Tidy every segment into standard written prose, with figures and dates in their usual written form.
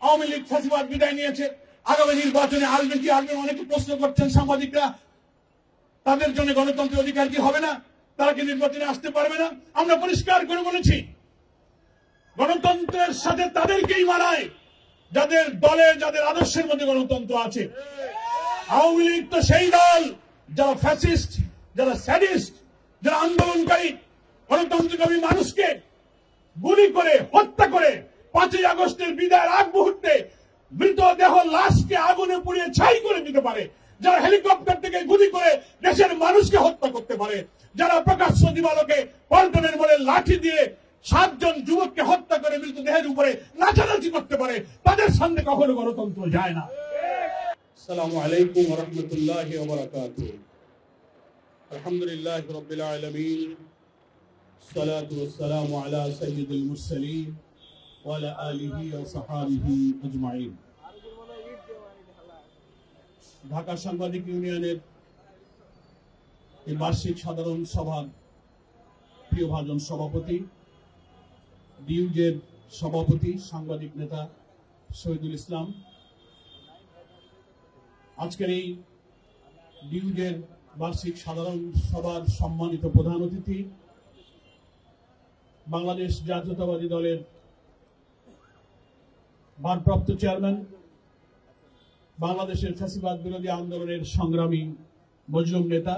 আওয়ামী লীগ ফ্যাসিবাদ বিদায় নিয়েছে, আগামী নির্বাচনে আসবে কি আসবে, অনেকে প্রশ্ন করছেন সাংবাদিকরা, তাদের জন্য গণতন্ত্রের অধিকার কি হবে না, তারা কি নির্বাচনে আসতে পারবে না? আমরা পরিষ্কার করে বলেছি, গণতন্ত্রের সাথে তাদেরকেই মানায় যাদের দলের, যাদের আদর্শের মধ্যে গণতন্ত্র আছে। আওয়ামী লীগ তো সেই দল যারা ফ্যাসিস্ট, যারা স্যাডিস্ট, যারা আন্দোলনকারী, গণতন্ত্রকামী মানুষকে গুলি করে হত্যা করে 5ই আগস্টের বিদায়ের আগ মুহূর্তে মৃতদেহ লাশকে আগুনে পুড়িয়ে ছাই করে দিতে পারে, যারা হেলিকপ্টার থেকে গুলি করে দেশের মানুষকে হত্যা করতে পারে, যারা প্রকাশ্য দিবালোকে পল্টনের মোড়ে লাঠি দিয়ে 7 জন যুবককে হত্যা করে মৃতদেহের উপরে নাচানাচি করতে পারে, তাদের সামনে কখনো গণতন্ত্র যায় না। আসসালামু আলাইকুম ওয়া রাহমাতুল্লাহি ওয়া বারাকাতুহু। আলহামদুলিল্লাহি রাব্বিল আলামিন, সালাতু ওয়াস সালামু আলা সাইয়্যিদিল মুরসালিন ওয়া আলা আলিহি ওয়া সাহবিহি আজমাইন। ঢাকা সাংবাদিক ইউনিয়নের এই বার্ষিক সাধারণ সভার প্রিয়ভাজন সভাপতি, ডিউজের সভাপতি, সাংবাদিক নেতা শহীদুল ইসলাম, আজকের এই ডিউজের বার্ষিক সাধারণ সভার সম্মানিত প্রধান অতিথি, বাংলাদেশ জাতীয়তাবাদী দলের ভারপ্রাপ্ত চেয়ারম্যান, বাংলাদেশের ফ্যাসিবাদ বিরোধী আন্দোলনের সংগ্রামী মজলুম নেতা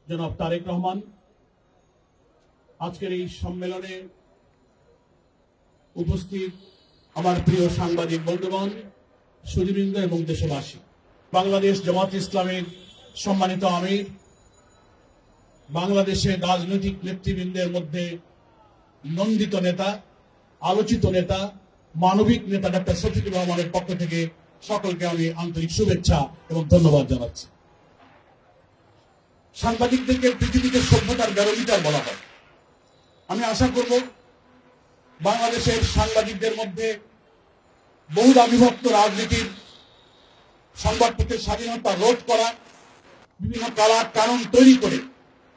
জনাব তারেক রহমান, আজকের এই সম্মেলনে উপস্থিত আমার প্রিয় সাংবাদিক বন্ধুগণ, সুধীবৃন্দ এবং দেশবাসী, বাংলাদেশ জামাত ইসলামের সম্মানিত আমির, বাংলাদেশের রাজনৈতিক নেতৃবৃন্দের মধ্যে নন্দিত নেতা, আলোচিত নেতা, মানবিক নেতা ডক্টর শফিকুর রহমানের পক্ষ থেকে সকলকে আমি আন্তরিক শুভেচ্ছা এবং ধন্যবাদ জানাচ্ছি। সাংবাদিকদেরকে পৃথিবীতে সভ্যতার ব্যারোমিটার বলা হয়। আমি আশা করব বাংলাদেশের সাংবাদিকদের মধ্যে বহুদা বিভক্ত রাজনীতির, সংবাদপত্রের স্বাধীনতা রোধ করা, বিভিন্ন কারণ তৈরি করে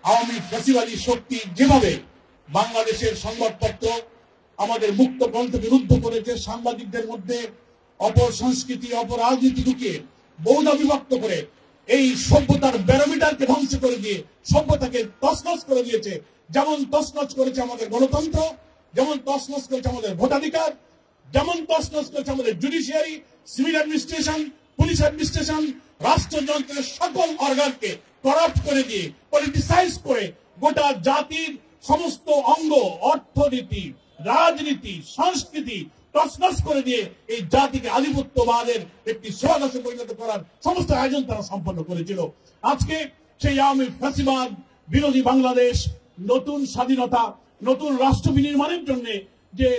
আওয়ামী ফ্যাসিবাদী শক্তি যেভাবে বাংলাদেশের সংবাদপত্র আমাদের মুক্ত গ্রন্থকে রুদ্ধ করেছে, সাংবাদিকদের মধ্যে অপসংস্কৃতি, অপরাজনীতি ঢুকিয়ে বহুদা বিভক্ত করে এই সভ্যতার ব্যারোমিটারকে ধ্বংস করে দিয়ে সভ্যতাকে তছনছ করে দিয়েছে। যেমন তছনছ করেছে আমাদের গণতন্ত্র, যেমন তছনছ করেছে আমাদের ভোটাধিকার, যেমন তছনছ করেছে আমাদের judiciary, civil administration, police administration, রাষ্ট্রযন্ত্রের সকল অর্গানকে করাপ্ট করে দিয়ে, পলিটিসাইজ করে গোটা জাতির সমস্ত অঙ্গ, অর্থনীতি, রাজনীতি, সংস্কৃতি তছনছ করে দিয়ে এই জাতিকে আধিপত্যবাদের একটি সেবাদাসে পরিণত করার সমস্ত আয়োজন তারা সম্পন্ন করেছিল। আজকে সেই আওয়ামী ফ্যাসিবাদ বিরোধী বাংলাদেশ নতুন স্বাধীনতা, নতুন রাষ্ট্র বিনির্মাণের জন্য যে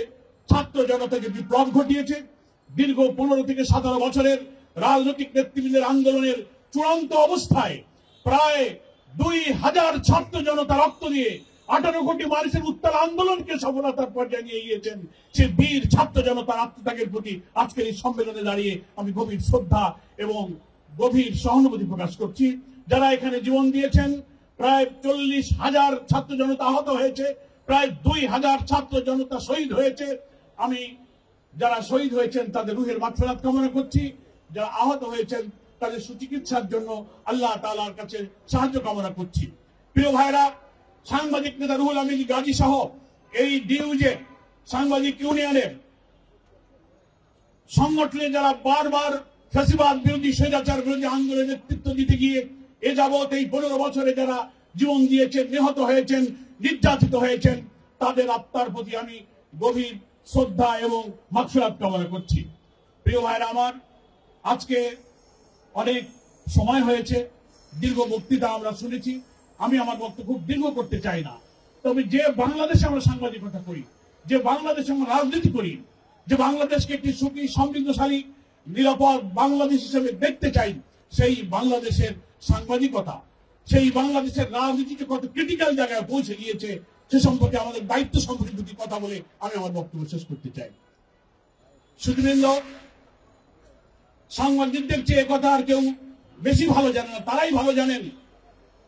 ছাত্র জনতাকে বিপ্লব ঘটিয়েছে, দীর্ঘ 15 থেকে 17 বছরের রাজনৈতিক নেতৃবৃন্দের আন্দোলনের চূড়ান্ত অবস্থায় প্রায় 2000 ছাত্র জনতা রক্ত দিয়ে 18 কোটি মানুষের উত্তাল আন্দোলনকে সফলতার পর্যায়ে নিয়ে গিয়েছেন। সে বীর ছাত্র জনতার আত্মত্যাগের প্রতি আজকের এই সম্মেলনে দাঁড়িয়ে আমি গভীর শ্রদ্ধা এবং গভীর সহানুভূতি প্রকাশ করছি। যারা এখানে জীবন দিয়েছেন, প্রায় 40,000 ছাত্র জনতা আহত হয়েছে, প্রায় 2000 ছাত্র জনতা শহীদ হয়েছে। আমি যারা শহীদ হয়েছেন তাদের রুহের মাগফিরাত কামনা করছি, যারা আহত হয়েছেন তাদের সুচিকিৎসার জন্য আল্লাহ তাআলার কাছে সাহায্য কামনা করছি। প্রিয় ভাইরা, সাংবাদিক নেতা রুহুল আমিন গাজী সহ এই ডিউজে সাংবাদিক ইউনিয়নের সংগঠনে যারা বারবার ফ্যাসিবাদ বিরোধী, স্বৈরাচার বিরোধী আন্দোলনের নেতৃত্ব দিতে গিয়ে এ যাবৎ এই 15 বছরে যারা জীবন দিয়েছেন, নিহত হয়েছেন, নির্যাতিত হয়েছেন, তাদের আত্মার প্রতি আমি গভীর শ্রদ্ধা এবং মাগফিরাত কামনা করছি। প্রিয় ভাইরা আমার, আজকে অনেক সময় হয়েছে, দীর্ঘ বক্তৃতা আমরা শুনেছি। আমি আমার বক্তব্য খুব দীর্ঘ করতে চাই না, তবে যে বাংলাদেশে আমরা সাংবাদিকতা করি, যে বাংলাদেশে আমরা রাজনীতি করি, যে বাংলাদেশকে একটি সুখী, সমৃদ্ধশালী, নিরাপদ বাংলাদেশ হিসেবে দেখতে চাই, সেই বাংলাদেশের সাংবাদিকতা, সেই বাংলাদেশের রাজনীতিকে কত ক্রিটিক্যাল জায়গায় পৌঁছে গিয়েছে সে সম্পর্কে আমাদের দায়িত্ব সম্পর্কে দুটি কথা বলে আমি আমার বক্তব্য শেষ করতে চাই। সুধীবৃন্দ, সাংবাদিকদের চেয়ে কথা আর কেউ বেশি ভালো জানে না। তারাই ভালো জানেন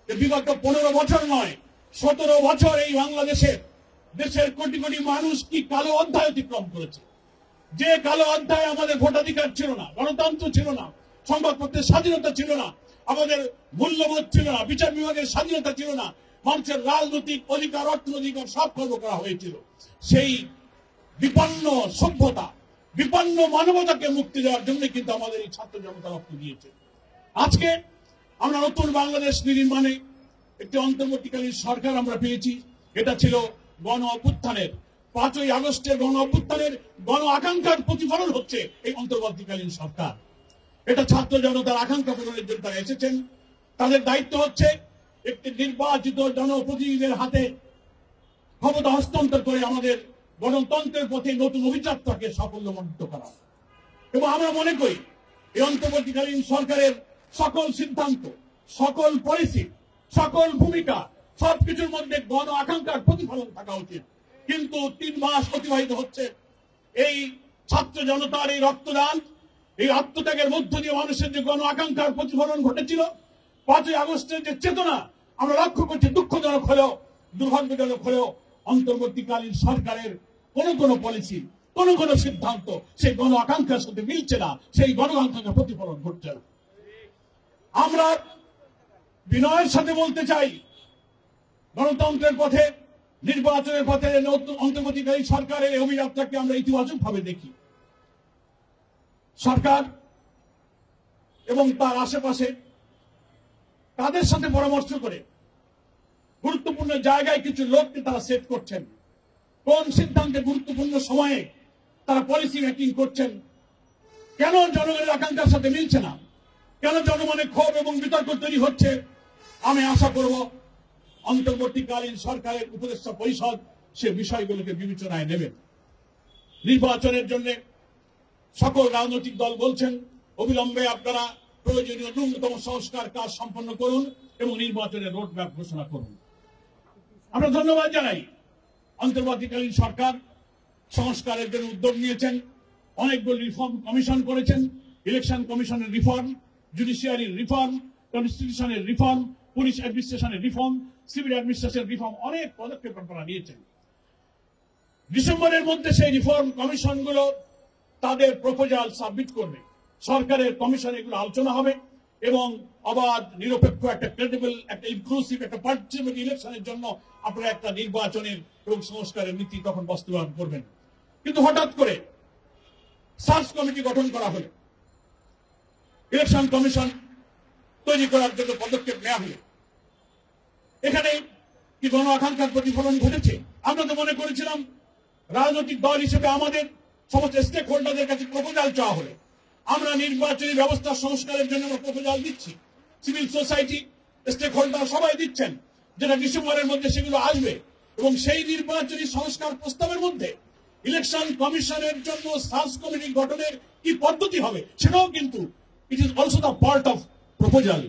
যে বিগত 15 বছর নয়, 17 বছর এই বাংলাদেশের দেশের কোটি কোটি মানুষ কি কালো অধ্যায় অতিক্রম করেছে। যে কালো অধ্যায় আমাদের ভোটাধিকার ছিল না, গণতন্ত্র ছিল না, সংবাদপত্রের স্বাধীনতা ছিল না, আমাদের মূল্যবোধ ছিল না, বিচার বিভাগের স্বাধীনতা ছিল না, মানুষের রাজনৈতিক অধিকার, অর্থনৈতিক সব খর্ব করা হয়েছিল। সেই বিপন্ন সভ্যতা, বিপন্ন মানবতাকে মুক্তি দেওয়ার জন্য কিন্তু আমাদের এই ছাত্র জনতা রক্ত দিয়েছে। আজকে আমরা নতুন বাংলাদেশ নির্মাণে একটি অন্তর্বর্তীকালীন সরকার আমরা পেয়েছি। এটা ছিল গণ অভ্যুত্থানের 5ই আগস্টের গণ অভ্যুত্থানের গণ আকাঙ্ক্ষার প্রতিফলন হচ্ছে এই অন্তর্বর্তীকালীন সরকার। এটা ছাত্র জনতার আকাঙ্ক্ষা পূরণের জন্য তারা এসেছেন। তাদের দায়িত্ব হচ্ছে একটি নির্বাচিত জনপ্রতিনিধিদের হাতে ক্ষমতা হস্তান্তর করে আমাদের গণতন্ত্রের পথে নতুন অভিযাত্রাকে সাফল্যমণ্ডিত করা। এবং আমরা মনে করি এই অন্তর্বর্তীকালীন সরকারের সকল সিদ্ধান্ত, সকল পলিসি, সকল ভূমিকা সবকিছুর মধ্যে গণ আকাঙ্ক্ষার প্রতিফলন থাকা উচিত। কিন্তু 3 মাস অতিবাহিত হচ্ছে, এই ছাত্র জনতার এই রক্তদান, এই আত্মত্যাগের মধ্য দিয়ে মানুষের যে গণ আকাঙ্ক্ষার প্রতিফলন ঘটেছিল, 5ই আগস্টের যে চেতনা আমরা লক্ষ্য করছি, দুঃখজনক হলেও দুর্ভাগ্যজনক হলেও অন্তর্বর্তীকালীন সরকারের কোন পলিসি, কোন সিদ্ধান্ত সেই গণ আকাঙ্ক্ষার সাথে মিলছে না, সেই গণ আকাঙ্ক্ষার প্রতিফলন ঘটছে না। আমরা বিনয়ের সাথে বলতে চাই, গণতন্ত্রের পথে, নির্বাচনের পথে অন্তর্বর্তীকালীন সরকারের এই অভিযাত্রাকে আমরা ইতিবাচক ভাবে দেখি। সরকার এবং তার আশেপাশে তাদের সাথে পরামর্শ করে গুরুত্বপূর্ণ জায়গায় কিছু লোককে তারা সেট করছেন। কোন সিদ্ধান্তে গুরুত্বপূর্ণ সময়ে তারা পলিসি মেকিং করছেন, কেন জনগণের আকাঙ্ক্ষার সাথে মিলছে না, কেন জনমনে ক্ষোভ এবং বিতর্ক তৈরি হচ্ছে। আমি আশা করব অন্তর্বর্তীকালীন সরকারের উপদেষ্টা পরিষদ সে বিষয়গুলোকে বিবেচনায় নেবেন। নির্বাচনের জন্য সকল রাজনৈতিক দল বলছেন অবিলম্বে আপনারা প্রয়োজনীয় ন্যূনতম সংস্কার কাজ সম্পন্ন করুন এবং নির্বাচনের রোডম্যাপ ঘোষণা করুন। আমরা ধন্যবাদ জানাই অন্তর্বর্তীকালীন সরকার সংস্কারের জন্য উদ্যোগ নিয়েছেন, অনেকগুলো রিফর্ম কমিশন করেছেন। ইলেকশন কমিশনের রিফর্ম, জুডিশিয়ারির রিফর্ম, কনস্টিটিউশনের রিফর্ম, পুলিশ অ্যাডমিনিস্ট্রেশনের রিফর্ম, সিভিল অ্যাডমিনিস্ট্রেশন রিফর্ম, অনেক পদক্ষেপ আপনারা নিয়েছেন। ডিসেম্বরের মধ্যে সেই রিফর্ম কমিশনগুলো তাদের প্রপোজাল সাবমিট করবে, সরকারের কমিশনে এগুলো আলোচনা হবে এবং অবাধ, নিরপেক্ষ, একটা ক্রেডিবল, একটা ইনক্লুসিভ, একটা পার্টিসিপেটিভ ইলেকশনের জন্য আপনারা একটা নির্বাচনের এবং সংস্কারের নীতি তখন বাস্তবায়ন করবেন। কিন্তু হঠাৎ করে সার্চ কমিটি গঠন করা হলো, ইলেকশন কমিশন তৈরি করার জন্য পদক্ষেপ নেওয়া হলো। এখানে কি গণ আকাঙ্ক্ষার প্রতিফলন ঘটেছে? আমরা তো মনে করেছিলাম রাজনৈতিক দল হিসেবে আমাদের সমস্ত স্টেক হোল্ডারদের কাছে প্রপোজাল চাওয়া হলে আমরা নির্বাচনী ব্যবস্থা সংস্কারের জন্য আমরা প্রপোজাল দিচ্ছি, সিভিল সোসাইটি, স্টেক হোল্ডার সবাই দিচ্ছেন, যেটা ডিসেম্বরের মধ্যে সেগুলো আসবে এবং সেই নির্বাচনী সংস্কার প্রস্তাবের মধ্যে ইলেকশন কমিশনের জন্য সার্চ কমিটি গঠনের কি পদ্ধতি হবে সেটাও কিন্তু it is also the part of proposal,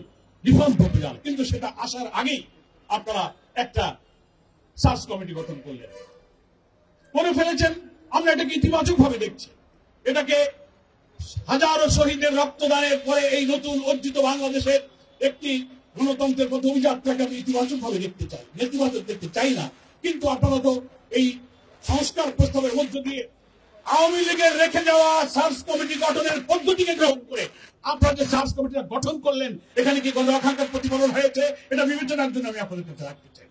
reform proposal. কিন্তু সেটা আসার আগেই আপনারা একটা সার্চ কমিটি গঠন করলেন, করে ফেলেছেন। আমরা এটাকে ইতিবাচক ভাবে দেখছি। এটাকে হাজারো শহীদের রক্তদানের পরে এই নতুন অর্জিত বাংলাদেশের একটি গণতন্ত্রের পথে অভিযাত্রাকে আমি ইতিবাচক ভাবে দেখতে চাই, নেতিবাচক দেখতে চাই না। কিন্তু আপনারা তো এই সংস্কার প্রস্তাবের মধ্য দিয়ে আওয়ামী লীগের রেখে যাওয়া সার্চ কমিটি গঠনের পদ্ধতিকে গ্রহণ করে আপনারা যে সার্চ কমিটিটা গঠন করলেন, এখানে কি গণ আকাঙ্ক্ষার প্রতিফলন হয়েছে এটা বিবেচনার জন্য আমি আপনাদের কাছে রাখতে চাই।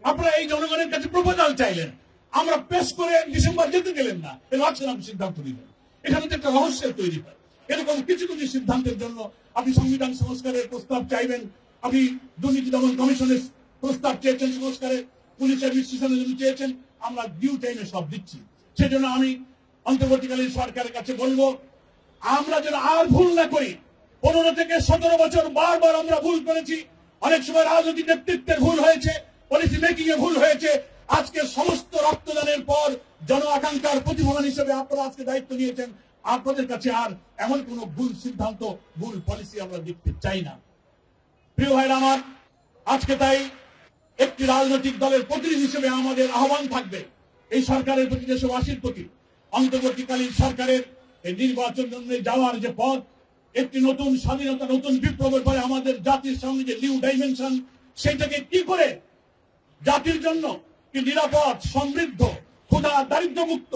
আপনারা এই জনগণের কাছে প্রপোজাল চাইলেন, আমরা পেশ করে ডিসেম্বর যেতে গেলেন না, এর আছে আপনি সিদ্ধান্ত নিলেন। এখানে তো একটা রহস্যের তৈরি হয়। এরকম কিছু কিছু সিদ্ধান্তের জন্য আপনি সংবিধান সংস্কারের প্রস্তাব চাইবেন, আপনি দুর্নীতি দমন কমিশনের প্রস্তাব চেয়েছেন সংস্কারের, পুলিশ অ্যাডমিনিস্ট্রেশনের জন্য চেয়েছেন, আমরা ডিউ টাইমে সব দিচ্ছি। সেজন্য আমি অন্তর্বর্তীকালীন সরকারের কাছে বলবো, আমরা যেন আর ভুল না করি। 15 থেকে 17 বছর বারবার আমরা ভুল করেছি, অনেক সময় রাজনৈতিক নেতৃত্বের ভুল হয়েছে, পলিসি মেকিং এ ভুল হয়েছে। আজকে সমস্ত রক্তদানের পর জন আকাঙ্ক্ষার প্রতিফলন হিসেবে আপনারা আজকে দায়িত্ব নিয়েছেন, আপনাদের কাছে আর এমন কোন ভুল সিদ্ধান্ত, ভুল পলিসি আমরা দেখতে চাই না। প্রিয় ভাইরা আমার, আজকে তাই একটি রাজনৈতিক দলের প্রতিনিধি হিসেবে আমাদের আহ্বান থাকবে এই সরকারের প্রতি, দেশবাসীর প্রতি, অন্তর্বর্তীকালীন সরকারের এই নির্বাচন যাওয়ার যে পথ, একটি নতুন স্বাধীনতা, নতুন বিপ্লবের পরে আমাদের জাতির সামনে যে নিউ ডাইমেনশন, সেইটাকে কি করে জাতির জন্য কি নিরাপদ, সমৃদ্ধ, ক্ষুধা দারিদ্র মুক্ত,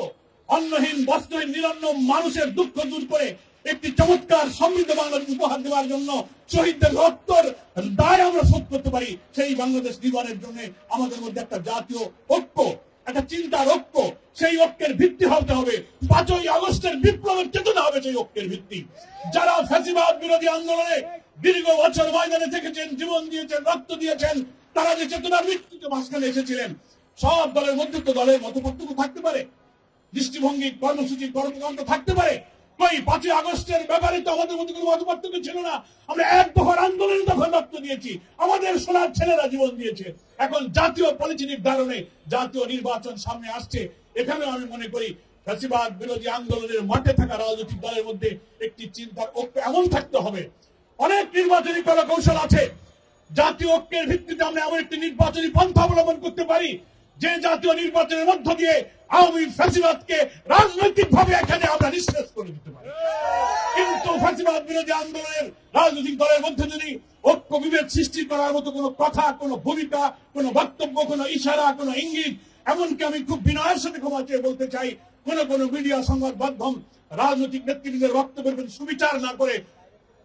অন্নহীন বস্ত্রহীন নিরন্ন মানুষের দুঃখ দূর করে একটি চমৎকার সমৃদ্ধ বাংলাদেশ উপহার দেওয়ার জন্য শহীদদের রক্তর দায় আমরা শোধ করতে পারি, সেই বাংলাদেশ নির্মাণের জন্য আমাদের মধ্যে একটা জাতীয় ঐক্য, একটা চিন্তার ঐক্য, সেই ঐক্যের ভিত্তি হতে হবে 5ই আগস্টের বিপ্লবের চেতনা হবে সেই ঐক্যের ভিত্তি। যারা ফ্যাসিবাদ বিরোধী আন্দোলনে দীর্ঘ বছর ময়দানে থেকেছেন, জীবন দিয়েছেন, রক্ত দিয়েছেন, তারা যে চেতনার ভিত্তিতে মাঝখানে এসেছিলেন, সব দলের মধ্যে তো দলের মতপার্থক্য থাকতে পারে, দৃষ্টিভঙ্গি, কর্মসূচি, কর্মকাণ্ড থাকতে পারে। কই 5ই আগস্টের ব্যাপারে তো আমাদের মধ্যে কোনো মতপার্থক্য ছিল না। আমরা এক দফার আন্দোলনে তখন রক্ত দিয়েছি, আমাদের সোনার ছেলেরা জীবন দিয়েছে। এখন জাতীয় পলিটিক্যাল কারণে জাতীয় নির্বাচন সামনে আসছে, এখানেও আমি মনে করি ফ্যাসিবাদ বিরোধী আন্দোলনের মাঠে থাকা রাজনৈতিক দলের মধ্যে একটি চিন্তার ঐক্য এমন থাকতে হবে। অনেক নির্বাচনী কৌশল আছে, জাতীয় ঐক্যের ভিত্তিতে আমরা এমন একটি নির্বাচনী পন্থা অবলম্বন করতে পারি যে জাতীয় নির্বাচনের মধ্য দিয়ে আওয়ামী ফ্যাসিবাদকে রাজনৈতিকভাবে এখানে আমরা নিঃশেষ করে দিতে পারি। কিন্তু ফ্যাসিবাদ বিরোধী আন্দোলনের রাজনৈতিক দলের মধ্যে যদি ঐক্য বিভেদ সৃষ্টি করার মতো কোনো কথা, কোনো ভূমিকা, কোনো বক্তব্য, কোনো ইশারা, কোনো ইঙ্গিত, এমনকি আমি খুব বিনয়ের সাথে ক্ষমা চেয়ে বলতে চাই, কোন মিডিয়া সংবাদ মাধ্যম রাজনৈতিক নেতৃত্বের বক্তব্যের প্রতি সুবিচার না করে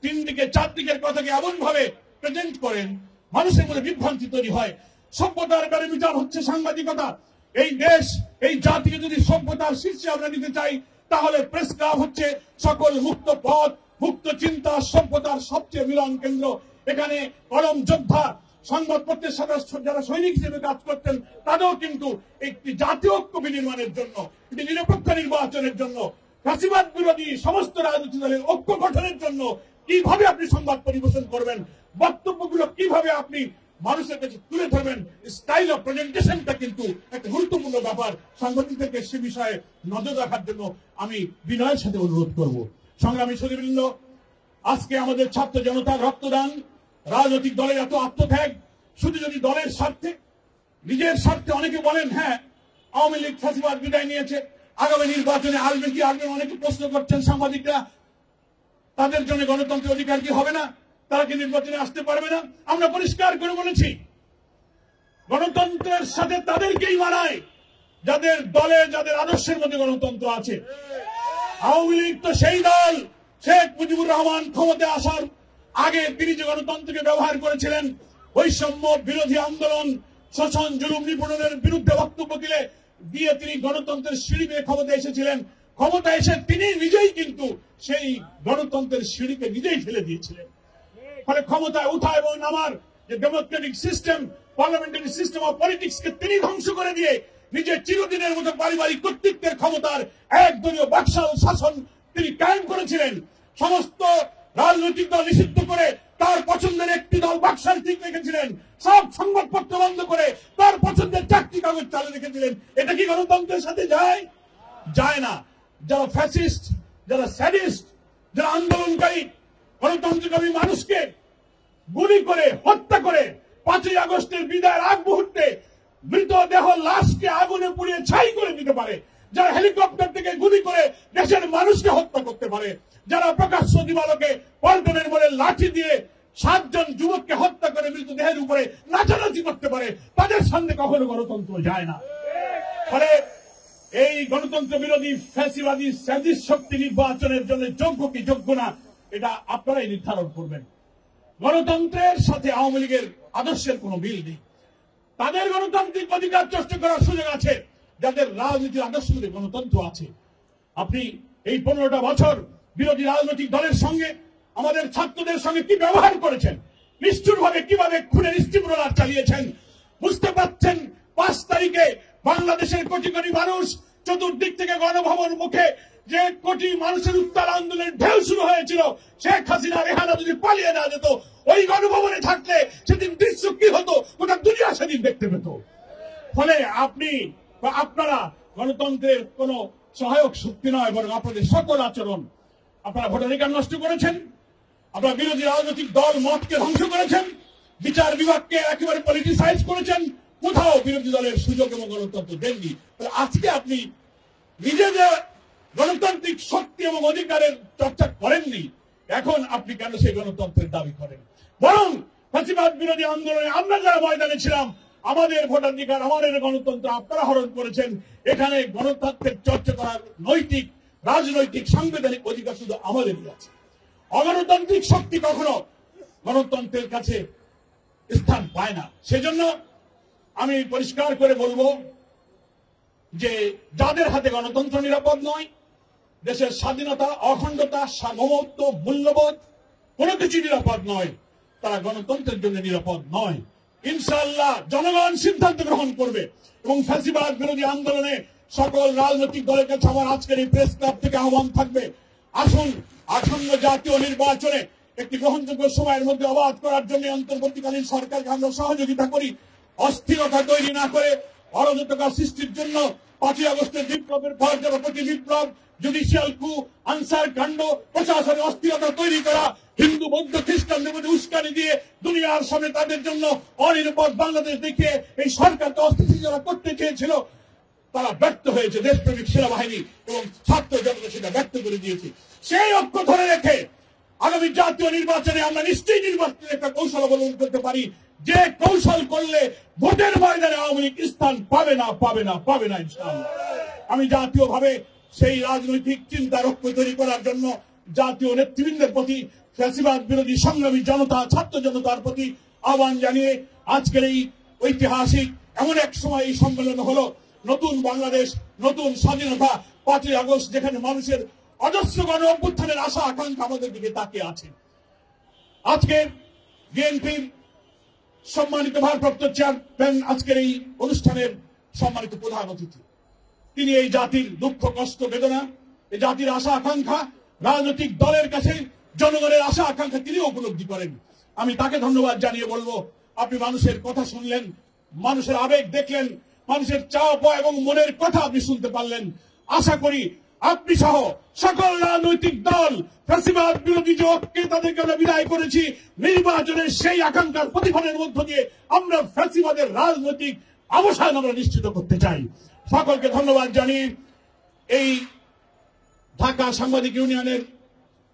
3 দিকে 4 দিকের কথাকে এমন ভাবে প্রেজেন্ট করেন, মানুষের মধ্যে বিভ্রান্তি তৈরি হয়। সভ্যতার ব্যারোমিটার হচ্ছে সাংবাদিকতা। এই দেশ, এই জাতিকে যদি সভ্যতার শীর্ষে আমরা নিতে চাই, তাহলে প্রেস ক্লাব হচ্ছে সকল মুক্ত পথ, মুক্ত চিন্তা, সভ্যতার সবচেয়ে মিলন কেন্দ্র। এখানে কলম যোদ্ধা, সংবাদপত্রের সাথে যারা সৈনিক হিসেবে কাজ করতেন, তাদেরও কিন্তু একটি জাতীয় ঐক্য বিনির্মাণের জন্য, একটি নিরপেক্ষ নির্বাচনের জন্য, ফ্যাসিবাদ বিরোধী সমস্ত রাজনৈতিক দলের ঐক্য গঠনের জন্য কিভাবে আপনি সংবাদ পরিবেশন করবেন, বক্তব্যগুলো কিভাবে আপনি মানুষের কাছে তুলে ধরবেন, স্টাইল অফ প্রেজেন্টেশনটা কিন্তু একটা গুরুত্বপূর্ণ ব্যাপার। সাংবাদিকদেরকে সে বিষয়ে নজর রাখার জন্য আমি বিনয়ের সাথে অনুরোধ করব। সংগ্রামী সুধীবৃন্দ, আজকে আমাদের ছাত্র জনতার রক্তদান, রাজনৈতিক দলের এত আত্মত্যাগ, শুধু যদি দলের স্বার্থে, নিজের স্বার্থে, অনেকে বলেন হ্যাঁ আওয়ামী লীগ ফ্যাসিবাদ বিদায় নিয়েছে, আগামী নির্বাচনে আসবে কি আসবেন, অনেকে প্রশ্ন করছেন সাংবাদিকরা, তাদের জন্য গণতন্ত্রের অধিকার কি হবে না, তারা কি নির্বাচনে আসতে পারবে না? আমরা পরিষ্কার করে বলেছি, গণতন্ত্রের সাথে তাদেরকেই মানায় যাদের দলে, যাদের আদর্শের মধ্যে গণতন্ত্র আছে। আওয়ামী লীগ তো সেই দল, শেখ মুজিবুর রহমান ক্ষমতায় আসার আগে তিনি যে গণতন্ত্রকে ব্যবহার করেছিলেন, বৈষম্য বিরোধী আন্দোলন, শোষণ, জুলুম, নিপীড়নের বিরুদ্ধে বক্তব্য দিয়ে তিনি গণতন্ত্রের সিঁড়ি বেয়ে ক্ষমতায় এসেছিলেন। ক্ষমতা এসে তিনি নিজেই কিন্তু সেই গণতন্ত্রের সিঁড়িকে নিজেই ফেলে দিয়েছিলেন। ফলে ক্ষমতায় উঠা এবং নামার যে democratic system, parliamentary system of পলিটিক্সকে তিনি ধ্বংস করে দিয়ে নিজের চিরদিনের মতো পারিবারিক কর্তৃত্বের ক্ষমতার একদলীয় বাকশাল শাসন তিনি কায়েম করেছিলেন। সমস্ত রাজনৈতিক দল নিষিদ্ধ করে তার পছন্দের একটি দল বাকশাল ঠিক রেখেছিলেন। সব সংবাদপত্র বন্ধ করে তার পছন্দের 4টি কাগজ চালু রেখেছিলেন। এটা কি গণতন্ত্রের সাথে যায়? যায় না। যারা ফ্যাসিস্ট, যারা স্যাডিস্ট, যারা আন্দোলনকারী, গণতন্ত্রকামী মানুষকে গুলি করে হত্যা করে 5ই আগস্টের বিদায়ের আগ মুহূর্তে মৃতদেহ লাশকে আগুনে পুড়িয়ে ছাই করে দিতে পারে, যারা হেলিকপ্টার থেকে গুলি করে দেশের মানুষকে হত্যা করতে পারে, যারা প্রকাশ্য দিবালোকে পল্টনের মোড়ে লাঠি দিয়ে 7 জন যুবককে হত্যা করে মৃতদেহের উপরে নাচানাচি করতে পারে, তাদের সামনে কখনো গণতন্ত্র যায় না। ফলে এই গণতন্ত্র বিরোধী ফ্যাসিবাদী স্যাডিস্ট শক্তি নির্বাচনের জন্য যোগ্য কি যোগ্য না, এটা আপনারাই নির্ধারণ করবেন। গণতন্ত্রের সাথে আওয়ামী লীগের আদর্শের কোনো মিল নেই। তাদের গণতান্ত্রিক অধিকার চর্চা করার সুযোগ আছে যাদের রাজনীতির আদর্শের মধ্যে গণতন্ত্র আছে। আপনি এই 15টা বছর বিরোধী রাজনৈতিক দলের সঙ্গে, আমাদের ছাত্রদের সঙ্গে কি ব্যবহার করেছেন, নিষ্ঠুরভাবে কিভাবে খুনের স্টিমরোলার চালিয়েছেন, বুঝতে পারছেন। 5 তারিখে বাংলাদেশের কোটি কোটি মানুষ চতুর্দিক থেকে গণভবন মুখে যে কোটি মানুষের উত্তাল আন্দোলনের ঢেউ শুরু হয়েছিল, শেখ হাসিনা রেহানা যদি পালিয়ে না যেত, ওই গণভবনে থাকলে সেদিন দৃশ্য কি হতো গোটা দুনিয়া সেদিন দেখতে পেত। ফলে আপনি বা আপনারা গণতন্ত্রের কোন সহায়ক শক্তি নয়, বরং আপনাদের সকল আচরণ, আপনারা ভোটাধিকার নষ্ট করেছেন, আপনারা বিরোধী রাজনৈতিক দল মতকে ধ্বংস করেছেন, বিচার বিভাগকে একেবারে পলিটিসাইজ করেছেন, কোথাও বিরোধী দলের সুযোগ এবং গণতন্ত্র দেননি। আজকে আপনি নিজেদের গণতান্ত্রিক শক্তি এবং অধিকারের চর্চা করেননি, এখন আপনি কেন সেই গণতন্ত্রের দাবি করেন? বরং ফ্যাসিবাদ বিরোধী আন্দোলনে আমরা যারা ময়দানে ছিলাম, আমাদের ভোটাধিকার, আমাদের গণতন্ত্র আপনারা হরণ করেছেন। এখানে গণতন্ত্রের চর্চা করার নৈতিক, রাজনৈতিক, সাংবিধানিক অধিকার শুধু আমাদেরই আছে। অগণতান্ত্রিক শক্তি কখনো গণতন্ত্রের কাছে স্থান পায় না। সেজন্য আমি পরিষ্কার করে বলবো যে যাদের হাতে গণতন্ত্র নিরাপদ নয়, দেশের স্বাধীনতা, অখণ্ডতা, সার্বভৌমত্ব, মূল্যবোধ কোনো কিছু নিরাপদ নয়, তারা গণতন্ত্রের জন্য নিরাপদ নয়। ইনশাআল্লাহ জনগণ সিদ্ধান্ত গ্রহণ করবে এবং ফ্যাসিবাদ বিরোধী আন্দোলনে সকল রাজনৈতিক দলের কাছে আমার আজকের এই প্রেস ক্লাব থেকে আহ্বান থাকবে, আসুন আসন্ন জাতীয় নির্বাচনে একটি গ্রহণযোগ্য সময়ের মধ্যে অবাধ করার জন্য অন্তর্বর্তীকালীন সরকারকে আমরা সহযোগিতা করি। অস্থিরতা তৈরি না করে অরাজকতা সৃষ্টির জন্য 5ই আগস্টের বিপ্লবের পর যারা প্রতি বিপ্লব, জুডিশিয়াল কু, আনসার কাণ্ড, প্রশাসনে অস্থিরতা তৈরি করা, হিন্দু বৌদ্ধ খ্রিস্টানদের মধ্যে উস্কানি দিয়ে দুনিয়ার সামনে তাদের জন্য অনিরাপদ বাংলাদেশ দেখিয়ে এই সরকারকে অস্থিতিশীল করতে চেয়েছিল, তারা ব্যর্থ হয়েছে। দেশপ্রেমিক সেনাবাহিনী এবং ছাত্র জনতা সেটা ব্যর্থ করে দিয়েছে। সেই ঐক্য ধরে রেখে আগামী জাতীয় নির্বাচনে আমরা নিশ্চয়ই নির্বাচনের একটা কৌশল অবলম্বন করতে পারি, যে কৌশল করলে ভোটের ময়দানে আওয়ামী লীগ স্থান পাবে না ইনশাআল্লাহ। আমি জাতীয়ভাবে সেই রাজনৈতিক চিন্তার ঐক্য তৈরি করার জন্য জাতীয় নেতৃবৃন্দের প্রতি, ফ্যাসিবাদ বিরোধী সংগ্রামী জনতা, ছাত্র জনতার প্রতি আহ্বান জানিয়ে আজকের এই ঐতিহাসিক এমন এক সময় এই সম্মেলন হলো, নতুন বাংলাদেশ, নতুন স্বাধীনতা, 5ই আগস্ট, যেখানে মানুষের অজস্র গণ অভ্যুত্থানের আশা আকাঙ্ক্ষা আমাদের দিকে তাকিয়ে আছে। আজকে বিএনপির সম্মানিত ভারপ্রাপ্ত চেয়ারম্যান আজকের এই অনুষ্ঠানের সম্মানিত প্রধান অতিথি, তিনি এই জাতির দুঃখ, কষ্ট, বেদনা, এই জাতির আশা আকাঙ্ক্ষা রাজনৈতিক দলের কাছে জনগণের আশা আকাঙ্ক্ষা তিনি উপলব্ধি করেন। আমি তাকে ধন্যবাদ জানিয়ে বলবো, আপনি মানুষের কথা শুনলেন, মানুষের আবেগ দেখলেন, মানুষের চাওয়া পাওয়া এবং মনের কথা আপনি শুনতে পারলেন। আশা করি আপনি সহ সকল রাজনৈতিক দল ফ্যাসিবাদ বিরোধী যে ঐক্যে তাদেরকে আমরা বিদায় করেছি, নির্বাচনের সেই আকাঙ্ক্ষার প্রতিফলনের মধ্য দিয়ে আমরা ফ্যাসিবাদের রাজনৈতিক অবসান আমরা নিশ্চিত করতে চাই। সকলকে ধন্যবাদ জানিয়ে এই ঢাকা সাংবাদিক ইউনিয়নের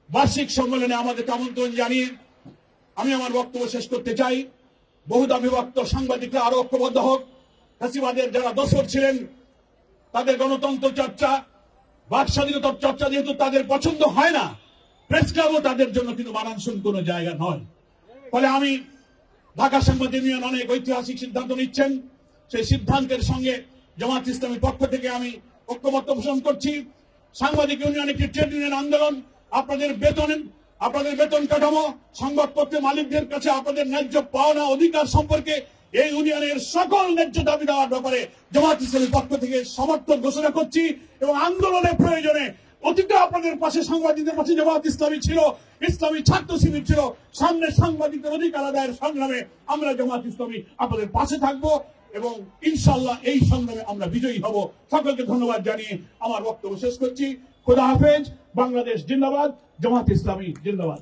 বার্ষিক সম্মেলনে আমাদেরকে আমন্ত্রণ জানিয়ে আমি আমার বক্তব্য শেষ করতে চাই। বহুদা বিভক্ত সাংবাদিকরা আরো ঐক্যবদ্ধ হোক। ফ্যাসিবাদের যারা দোসর ছিলেন তাদের গণতন্ত্র চর্চা, বাক স্বাধীনতার চর্চা যেহেতু তাদের পছন্দ হয় না, প্রেস ক্লাবও তাদের জন্য কিন্তু মানানসই কোনো জায়গা নয়। ফলে আমি ঢাকা সাংবাদিক ইউনিয়ন অনেক ঐতিহাসিক সিদ্ধান্ত নিচ্ছেন, সেই সিদ্ধান্তের সঙ্গে জামাত ইসলামীর পক্ষ থেকে আমি ঐক্যমত্য পোষণ করছি। সাংবাদিক ইউনিয়ন একটি ট্রেড ইউনিয়ন আন্দোলন। আপনাদের বেতন কাঠামো, সংবাদপত্রের মালিকদের কাছে আপনাদের ন্যায্য পাওনা অধিকার সম্পর্কে এই ইউনিয়নের সকল ন্যায্য দাবি দেওয়ার ব্যাপারে জামাত ইসলামীর পক্ষ থেকে সমর্থন ঘোষণা করছি এবং আন্দোলনের প্রয়োজনে অতীতে আপনাদের পাশে, সাংবাদিকদের পাশে জামাত ইসলামী ছিল, ইসলামী ছাত্র শিবির ছিল। সামনে সাংবাদিকদের অধিকার আদায়ের সংগ্রামে আমরা জামাত ইসলামী আপনাদের পাশে থাকবো এবং ইনশাআল্লাহ এই সংগ্রামে আমরা বিজয়ী হব। সকলকে ধন্যবাদ জানিয়ে আমার বক্তব্য শেষ করছি। খোদা হাফেজ। বাংলাদেশ জিন্দাবাদ। জামাত ইসলামী জিন্দাবাদ।